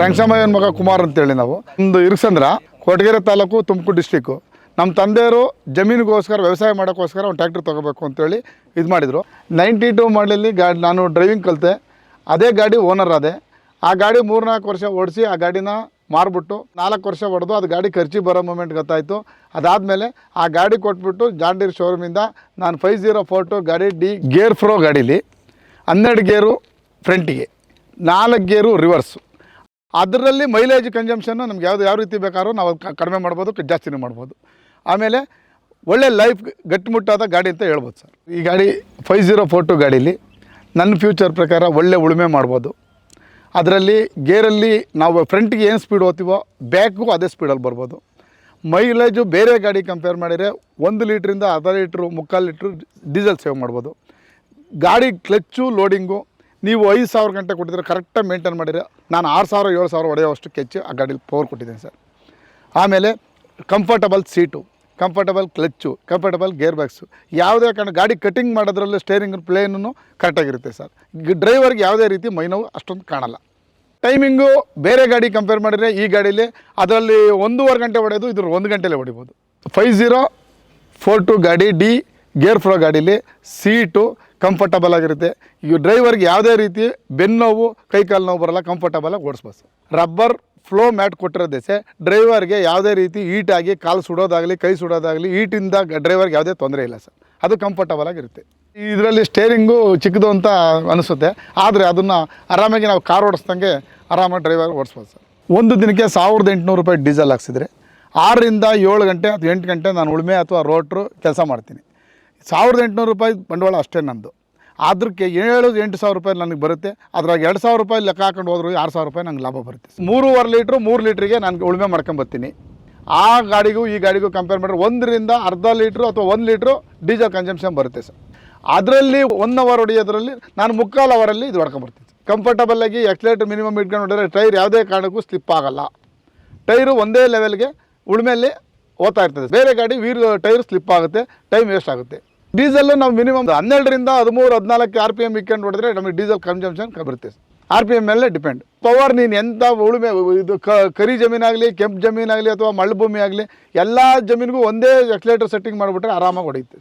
ರಂಗಸಮಯ್ಯನ ಮಗ ಕುಮಾರ್ ಅಂತೇಳಿ ನಾವು ಒಂದು ಇರ್ಸಂದ್ರ ಕೊಟಗೆರೆ ತಾಲೂಕು ತುಮಕೂರು ಡಿಸ್ಟಿಕ್ಕು ನಮ್ಮ ತಂದೆಯವರು ಜಮೀನಿಗೋಸ್ಕರ ವ್ಯವಸಾಯ ಮಾಡೋಕ್ಕೋಸ್ಕರ ಒಂದು ಟ್ರ್ಯಾಕ್ಟರ್ ತೊಗೋಬೇಕು ಅಂತೇಳಿ ಇದು ಮಾಡಿದರು. 92 ಮಾಡಲಲ್ಲಿ ಗಾಡಿ ನಾನು ಡ್ರೈವಿಂಗ್ ಕಲಿತೆ. ಅದೇ ಗಾಡಿ ಓನರ್ ಅದೇ. ಆ ಗಾಡಿ 3-4 ವರ್ಷ ಓಡಿಸಿ ಆ ಗಾಡಿನ ಮಾರ್ಬಿಟ್ಟು 4 ವರ್ಷ ಹೊಡೆದು ಅದು ಗಾಡಿ ಖರ್ಚಿ ಬರೋ ಮೂಮೆಂಟ್ ಗೊತ್ತಾಯಿತು. ಅದಾದಮೇಲೆ ಆ ಗಾಡಿ ಕೊಟ್ಬಿಟ್ಟು ಜಾನ್ ಡೀರ್ ಶೋರೂಮಿಂದ ನಾನು 504 ಗಾಡಿ ಡಿ ಗೇರ್ ಫ್ರೋ ಗಾಡೀಲಿ 12 ಗೇರು ಫ್ರಂಟಿಗೆ, 4 ಗೇರು ರಿವರ್ಸು. ಅದರಲ್ಲಿ ಮೈಲೇಜ್ ಕನ್ಸಂಪ್ಷನ್ನು ನಮ್ಗೆ ಯಾವ ರೀತಿ ಬೇಕಾದ್ರೂ ನಾವು ಕಡಿಮೆ ಮಾಡ್ಬೋದು, ಜಾಸ್ತಿನೂ ಮಾಡ್ಬೋದು. ಆಮೇಲೆ ಒಳ್ಳೆ ಲೈಫ್ ಗಟ್ಟಿಮುಟ್ಟಾದ ಗಾಡಿ ಅಂತ ಹೇಳ್ಬೋದು ಸರ್. ಈ ಗಾಡಿ 504 ಗಾಡೀಲಿ ನನ್ನ ಫ್ಯೂಚರ್ ಪ್ರಕಾರ ಒಳ್ಳೆ ಉಳುಮೆ ಮಾಡ್ಬೋದು. ಅದರಲ್ಲಿ ಗೇರಲ್ಲಿ ನಾವು ಫ್ರಂಟಿಗೆ ಏನು ಸ್ಪೀಡ್ ಹೋಗ್ತೀವೋ ಬ್ಯಾಕ್ಗೂ ಅದೇ ಸ್ಪೀಡಲ್ಲಿ ಬರ್ಬೋದು. ಮೈಲೇಜು ಬೇರೆ ಗಾಡಿ ಕಂಪೇರ್ ಮಾಡಿದರೆ 1 ಲೀಟ್ರಿಂದ ಅರ್ಧ ಲೀಟ್ರು 3/4 ಲೀಟ್ರು ಡೀಸೆಲ್ ಸೇವ್ ಮಾಡ್ಬೋದು. ಗಾಡಿ ಕ್ಲಚ್ಚು ಲೋಡಿಂಗು ನೀವು 5,000 ಗಂಟೆ ಕೊಟ್ಟಿದ್ರೆ ಕರೆಕ್ಟಾಗಿ ಮೇಂಟೈನ್ ಮಾಡಿದರೆ ನಾನು 6,000-7,000 ಹೊಡೆಯೋಷ್ಟು ಕೆಚ್ಚು ಆ ಗಾಡೀಲಿ ಪವರ್ ಕೊಟ್ಟಿದ್ದೀನಿ ಸರ್. ಆಮೇಲೆ comfortable seat, comfortable clutch, comfortable gear bags, ಯಾವುದೇ ಕಾರಣ ಗಾಡಿ ಕಟಿಂಗ್ ಮಾಡೋದ್ರಲ್ಲಿ ಸ್ಟೇರಿಂಗ್ ಪ್ಲೇನೂ ಕರೆಕ್ಟಾಗಿರುತ್ತೆ ಸರ್. ಡ್ರೈವರ್ಗೆ ಯಾವುದೇ ರೀತಿ ಮೈನೋವು ಅಷ್ಟೊಂದು ಕಾಣಲ್ಲ. ಟೈಮಿಂಗು ಬೇರೆ ಗಾಡಿ ಕಂಪೇರ್ ಮಾಡಿದರೆ ಈ ಗಾಡೀಲಿ ಅದರಲ್ಲಿ 1.5 ಗಂಟೆ ಹೊಡೆಯೋದು ಇದ್ರ 1 ಗಂಟೆಲೇ ಹೊಡಿಬೋದು. 504 ಗಾಡಿ ಡಿ ಗೇರ್ ಫ್ರೋ ಗಾಡೀಲಿ ಸೀಟು ಕಂಫರ್ಟಬಲ್ ಆಗಿರುತ್ತೆ. ಈ ಡ್ರೈವರ್ಗೆ ಯಾವುದೇ ರೀತಿ ಬೆನ್ನೋವು ಕೈಕಾಲು ನೋವು ಬರೋಲ್ಲ, ಕಂಫರ್ಟಬಲಾಗಿ ಓಡಿಸ್ಬೋದು. ರಬ್ಬರ್ ಫ್ಲೋ ಮ್ಯಾಟ್ ಕೊಟ್ಟಿರೋದೇ ಡ್ರೈವರ್ಗೆ ಯಾವುದೇ ರೀತಿ ಈಟಾಗಿ ಕಾಲು ಸುಡೋದಾಗಲಿ ಕೈ ಸುಡೋದಾಗಲಿ ಈಟಿಂದ ಡ್ರೈವರ್ಗೆ ಯಾವುದೇ ತೊಂದರೆ ಇಲ್ಲ ಸರ್. ಅದು ಕಂಫರ್ಟಬಲ್ ಆಗಿರುತ್ತೆ. ಇದರಲ್ಲಿ ಸ್ಟೇರಿಂಗು ಚಿಕ್ಕದು ಅಂತ ಅನಿಸುತ್ತೆ, ಆದರೆ ಅದನ್ನು ಆರಾಮಾಗಿ ನಾವು ಕಾರ್ ಓಡಿಸ್ದಂಗೆ ಆರಾಮಾಗಿ ಡ್ರೈವರ್ ಓಡಿಸ್ಬೋದು ಸರ್. ಒಂದು ದಿನಕ್ಕೆ 1,800 ರೂಪಾಯಿ ಡೀಸೆಲ್ ಹಾಕ್ಸಿದ್ರೆ 6ರಿಂದ 7 ಗಂಟೆ ಅಥವಾ 8 ಗಂಟೆ ನಾನು ಉಳುಮೆ ಅಥವಾ ರೋಟ್ರು ಕೆಲಸ ಮಾಡ್ತೀನಿ. 1,800 ರೂಪಾಯಿ ಬಂಡವಾಳ ಅಷ್ಟೇ ನಂದು. ಅದಕ್ಕೆ 7,000-8,000 ರೂಪಾಯಿ ನನಗೆ ಬರುತ್ತೆ. ಅದ್ರಾಗ 2,000 ರೂಪಾಯಿ ಲೆಕ್ಕ ಹಾಕೊಂಡು ಹೋದ್ರು 6,000 ರೂಪಾಯಿ ನಂಗೆ ಲಾಭ ಬರುತ್ತೆ. 3.5 ಲೀಟ್ರು 3 ಲೀಟ್ರಿಗೆ ನಾನು ಉಳುಮೆ ಮಾಡ್ಕೊಂಬರ್ತೀನಿ. ಆ ಗಾಡಿಗೂ ಈ ಗಾಡಿಗೂ ಕಂಪೇರ್ ಮಾಡಿದ್ರೆ 1ರಿಂದ ಅರ್ಧ ಲೀಟ್ರು ಅಥವಾ 1 ಲೀಟ್ರು ಡೀಸೆಲ್ ಕನ್ಸಂಪ್ಷನ್ ಬರುತ್ತೆ ಸರ್. ಅದರಲ್ಲಿ 1 ಅವರ್ ಹೊಡೆಯೋದ್ರಲ್ಲಿ ನಾನು 3/4 ಅವರಲ್ಲಿ ಇದು ಹೊಡ್ಕೊಂಬರ್ತೀನಿ. ಕಂಫರ್ಟಬಲ್ಲಾಗಿ ಎಕ್ಸ್ಲೇಟರ್ ಮಿನಿಮಮ್ ಇಟ್ಕೊಂಡು ಹೊಡೆದ್ರೆ ಟೈರ್ ಯಾವುದೇ ಕಾರಣಕ್ಕೂ ಸ್ಲಿಪ್ ಆಗೋಲ್ಲ. ಟೈರು ಒಂದೇ ಲೆವೆಲ್ಗೆ ಉಳುಮೆಯಲ್ಲಿ ಓದ್ತಾ ಇರ್ತದೆ. ಬೇರೆ ಗಾಡಿ ಟೈರ್ ಸ್ಲಿಪ್ ಆಗುತ್ತೆ, ಟೈಮ್ ವೇಸ್ಟ್ ಆಗುತ್ತೆ. ಡೀಸೆಲ್ಲು ನಾವು ಮಿನಿಮಮ್ 12ರಿಂದ 13-14 RPM ಇಕ್ಕೊಂಡು ಹೊಡೆದ್ರೆ ನಮಗೆ ಡೀಸೆಲ್ ಕನ್ಸಂಪ್ಷನ್ ಬರುತ್ತೆ. RPM ಮೇಲೆ ಡಿಪೆಂಡ್. ಪವರ್ ನೀನು ಎಂಥ ಉಳುಮೆ ಇದು ಕರಿ ಜಮೀನಾಗಲಿ ಕೆಂಪು ಜಮೀನಾಗಲಿ ಅಥವಾ ಮಳ್ಳು ಭೂಮಿ ಆಗಲಿ ಎಲ್ಲ ಜಮೀನಿಗೂ ಒಂದೇ ಎಕ್ಸ್ಲೇಟರ್ ಸೆಟ್ಟಿಂಗ್ ಮಾಡಿಬಿಟ್ರೆ ಆರಾಮಾಗಿ ಹೊಡೆಯುತ್ತೆ.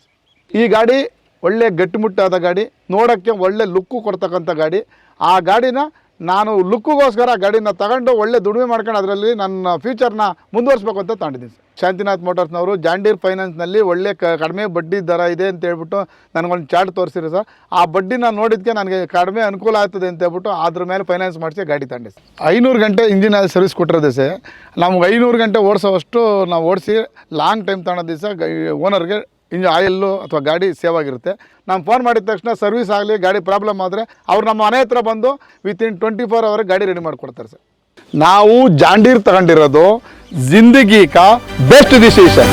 ಈ ಗಾಡಿ ಒಳ್ಳೆ ಗಟ್ಟಿಮುಟ್ಟಾದ ಗಾಡಿ, ನೋಡೋಕ್ಕೆ ಒಳ್ಳೆ ಲುಕ್ಕು ಕೊಡ್ತಕ್ಕಂಥ ಗಾಡಿ. ಆ ಗಾಡಿನ ನಾನು ಲುಕ್ಕಿಗೋಸ್ಕರ ಗಾಡಿನ ತಗೊಂಡು ಒಳ್ಳೆ ದುಡಿಮೆ ಮಾಡ್ಕೊಂಡು ಅದರಲ್ಲಿ ನನ್ನ ಫ್ಯೂಚರ್ನ ಮುಂದುವರಿಸ್ಬೇಕು ಅಂತ ತಗೊಂಡಿದ್ದೀನಿ ಸರ್. ಶಾಂತಿನಾಥ್ ಮೋಟರ್ಸ್ನವರು ಜಾನ್ ಡೀರ್ ಫೈನಾನ್ಸ್ನಲ್ಲಿ ಒಳ್ಳೆ ಕಡಿಮೆ ಬಡ್ಡಿ ದರ ಇದೆ ಅಂತ ಹೇಳ್ಬಿಟ್ಟು ನನಗೊಂದು ಚಾರ್ಟ್ ತೋರಿಸಿರಿ ಸರ್. ಆ ಬಡ್ಡಿನ ನೋಡಿದ್ದಕ್ಕೆ ನನಗೆ ಕಡಿಮೆ ಅನುಕೂಲ ಆಗ್ತದೆ ಅಂತ ಹೇಳ್ಬಿಟ್ಟು ಅದ್ರ ಮೇಲೆ ಫೈನಾನ್ಸ್ ಮಾಡಿಸಿ ಗಾಡಿ ತಗೊಂಡೆ ಸರ್. 500 ಗಂಟೆ ಇಂಜಿನ್ ಆಯಿಲ್ ಸರ್ವಿಸ್ ಕೊಟ್ಟಿರೋದೇ ಸರ್. ನಮ್ಗೆ 500 ಗಂಟೆ ಓಡಿಸೋವಷ್ಟು ನಾವು ಓಡಿಸಿ ಲಾಂಗ್ ಟೈಮ್ ತಗೊಳ್ಳೋ ದಿವಸ ಓನರ್ಗೆ ಆಯಿಲ್ಲು ಅಥವಾ ಗಾಡಿ ಸೇವ್ ಆಗಿರುತ್ತೆ. ನಾನು ಫೋನ್ ಮಾಡಿದ ತಕ್ಷಣ ಸರ್ವಿಸ್ ಆಗಲಿ ಗಾಡಿ ಪ್ರಾಬ್ಲಮ್ ಆದರೆ ಅವ್ರು ನಮ್ಮ ಮನೆ ಹತ್ರ ಬಂದು ವಿತಿನ್ 24 ಅವರ್ಗೆ ಗಾಡಿ ರೆಡಿ ಮಾಡಿಕೊಡ್ತಾರೆ ಸರ್. ನಾವು ಜಾನ್ ಡೀರ್ ತಗೊಂಡಿರೋದು ಜಿಂದಗಿ ಕಾ ಬೆಸ್ಟ್ ಡಿಸಿಷನ್.